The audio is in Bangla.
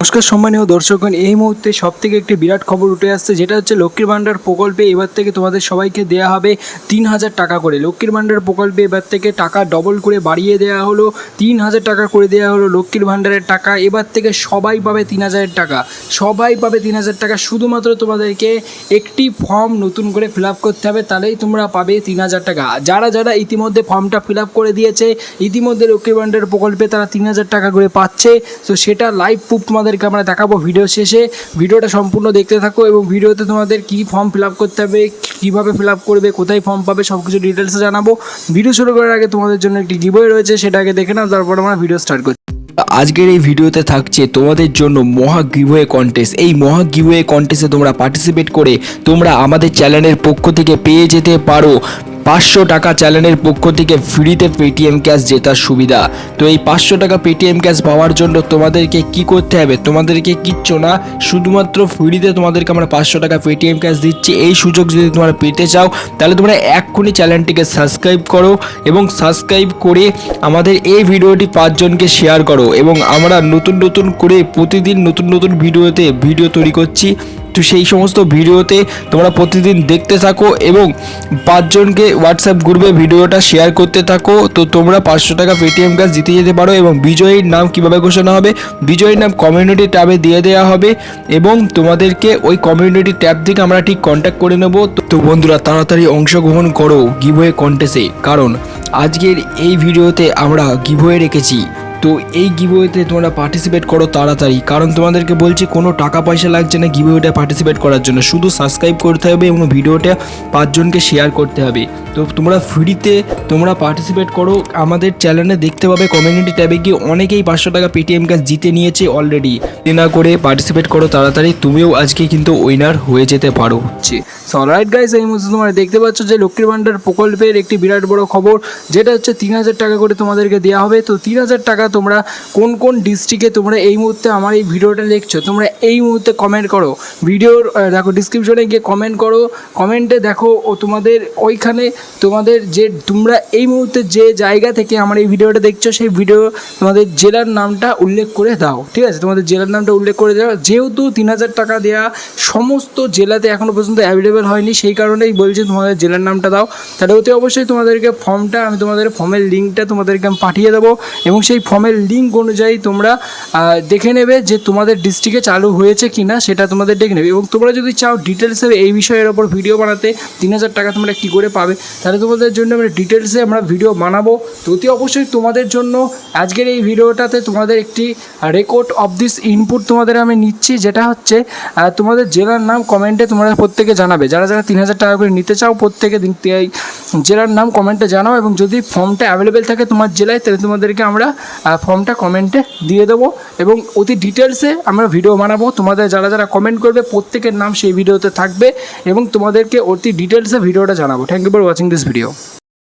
নমস্কার সম্মানীয় দর্শকগণ, এই মুহূর্তে সবথেকে একটি বিরাট খবর উঠে আসছে, যেটা হচ্ছে লক্ষ্মীর ভাণ্ডার প্রকল্পে এবার থেকে তোমাদের সবাইকে দেওয়া হবে ৩,০০০ টাকা করে। লক্ষ্মীর ভাণ্ডার প্রকল্পে এবার থেকে টাকা ডবল করে বাড়িয়ে দেওয়া হলো, ৩,০০০ টাকা করে দেওয়া হলো লক্ষ্মীর ভাণ্ডারের টাকা। এবার থেকে সবাই পাবে ৩,০০০ টাকা, সবাই পাবে ৩,০০০ টাকা। শুধুমাত্র তোমাদেরকে একটি ফর্ম নতুন করে ফিল আপ করতে হবে, তাহলেই তোমরা পাবে ৩,০০০ টাকা। যারা যারা ইতিমধ্যে ফর্মটা ফিল আপ করে দিয়েছে, ইতিমধ্যে লক্ষ্মীর ভাণ্ডার প্রকল্পে তারা ৩,০০০ টাকা করে পাচ্ছে। তো সেটা লাইভ প্রুফ তোমাদেরকে আমরা দেখাবো ভিডিও শেষে। ভিডিওটা সম্পূর্ণ দেখতে থাকো এবং ভিডিওতে তোমাদের কী ফর্ম ফিল আপ করতে হবে, কীভাবে ফিল আপ করবে, কোথায় ফর্ম পাবে, সব কিছু ডিটেলসে জানাবো। ভিডিও শুরু করার আগে তোমাদের জন্য একটি গিভওয়ে রয়েছে, সেটা আগে দেখে নাও, তারপর আমরা ভিডিও স্টার্ট করছি। আজকের এই ভিডিওতে থাকছে তোমাদের জন্য মহা গিভওয়ে কন্টেস্ট। এই মহা গিভওয়ে কন্টেস্টে তোমরা পার্টিসিপেট করে তোমরা আমাদের চ্যানেলের পক্ষ থেকে পেয়ে যেতে পারো 500 টাকা চ্যানেলের পক্ষ থেকে ফ্রিতে পেটিএম ক্যাশ জেতার সুবিধা। তো এই 500 টাকা পেটিএম ক্যাশ পাওয়ার জন্য তোমাদেরকে কি করতে হবে? তোমাদেরকে কিচ্ছু না, শুধুমাত্র ফ্রিতে তোমাদেরকে আমরা 500 টাকা পেটিএম ক্যাশ দিচ্ছি। এই সুযোগ যদি তোমরা পেতে চাও, তাহলে তোমরা এক্ষুনি চ্যানেলটিকে সাবস্ক্রাইব করো এবং সাবস্ক্রাইব করে আমাদের এই ভিডিওটি 5 জনকে শেয়ার করো। এবং আমরা নতুন নতুন করে প্রতিদিন নতুন নতুন ভিডিও তৈরি করছি। তো সেই সমস্ত ভিডিওতে তোমরা প্রতিদিন দেখতে থাকো এবং 5 জনকে হোয়াটসঅ্যাপ গ্রুপে ভিডিওটা শেয়ার করতে থাকো। তো তোমরা 500 টাকা পেটিএম ক্যাশ জিতে যেতে পারো। এবং বিজয়ীর নাম কিভাবে ঘোষণা হবে? বিজয়ীর নাম কমিউনিটি ট্যাবে দিয়ে দেওয়া হবে এবং তোমাদেরকে ওই কমিউনিটি ট্যাব থেকে আমরা ঠিক কন্ট্যাক্ট করে নেব। তো বন্ধুরা, তাড়াতাড়ি অংশগ্রহণ করো গিভওয়ে কন্টেস্টে, কারণ আজকের এই ভিডিওতে আমরা গিভওয়ে রেখেছি। তো এই গিভওয়েতে তোমরা পার্টিসিপেট করো তাড়াতাড়ি, কারণ তোমাদেরকে বলছি কোনো টাকা পয়সা লাগছে না গিভওয়েটা পার্টিসিপেট করার জন্য। শুধু সাবস্ক্রাইব করতে হবে এবং ভিডিওটা 5 জনকে শেয়ার করতে হবে। তো তোমরা ফ্রিতে তোমরা পার্টিসিপেট করো। আমাদের চ্যানেলে দেখতে পাবে কমিউনিটি ট্যাবে গিয়ে অনেকেই 500 টাকা পেটিএম ক্যাশ জিতে নিয়েছে অলরেডি। না করে পার্টিসিপেট করো তাড়াতাড়ি, তুমিও আজকে কিন্তু উইনার হয়ে যেতে পারো। অলরাইট গাইস, এই মুহূর্তে তোমরা দেখতে পাচ্ছ যে লক্ষ্মীর ভাণ্ডার প্রকল্পের একটি বিরাট বড় খবর, যেটা হচ্ছে ৩,০০০ টাকা করে তোমাদেরকে দেওয়া হবে। তো 3,000 টাকা তোমরা কোন কোন ডিস্ট্রিক্টে তোমরা এই মুহূর্তে আমার এই ভিডিওটা দেখছো, তোমরা এই মুহূর্তে কমেন্ট করো। ভিডিওর দেখো ডিসক্রিপশনে গিয়ে কমেন্ট করো, কমেন্টে দেখো ও তোমাদের ওইখানে তোমাদের যে তোমরা এই মুহূর্তে যে জায়গা থেকে আমার এই ভিডিওটা দেখছো, সেই ভিডিও তোমাদের জেলার নামটা উল্লেখ করে দাও। ঠিক আছে, তোমাদের জেলার নামটা উল্লেখ করে দাও। যেহেতু 3,000 টাকা দেওয়া সমস্ত জেলাতে এখনও পর্যন্ত অ্যাভেলেবেল হয়নি, সেই কারণেই বলছি তোমাদের জেলার নামটা দাও। তাহলে অতি অবশ্যই তোমাদেরকে ফর্মটা আমি তোমাদের ফর্মের লিঙ্কটা তোমাদেরকে আমি পাঠিয়ে দেবো এবং সেই ফর্মের লিঙ্ক অনুযায়ী তোমরা দেখে নেবে যে তোমাদের ডিস্ট্রিক্টে চালু হয়েছে কি না, সেটা তোমাদের দেখে নেবে। এবং তোমরা যদি চাও ডিটেলসে এই বিষয়ের ওপর ভিডিও বানাতে, 3,000 টাকা তোমরা কী করে পাবে, তাহলে তোমাদের জন্য আমরা ডিটেলসে আমরা ভিডিও বানাবো। তো অতি অবশ্যই তোমাদের জন্য আজকের এই ভিডিওটাতে তোমাদের একটি রেকর্ড অফ দিস ইনপুট তোমাদের আমি নিচ্ছি, যেটা হচ্ছে তোমাদের জেলার নাম কমেন্টে তোমরা প্রত্যেকে জানাবে। যারা যারা 3,000 টাকা করে নিতে চাও প্রত্যেকে জেলার নাম কমেন্টে জানাও, এবং যদি ফর্মটা অ্যাভেলেবেল থাকে তোমার জেলায়, তাহলে তোমাদেরকে আমরা ফর্মটা কমেন্টে দিয়ে দেবো এবং অতি ডিটেলসে আমরা ভিডিও বানাবো। তোমাদের যারা যারা কমেন্ট করবে প্রত্যেকের নাম সেই ভিডিওতে থাকবে এবং তোমাদেরকে অতি ডিটেলসে ভিডিওটা জানাবো। Thank you for watching this video.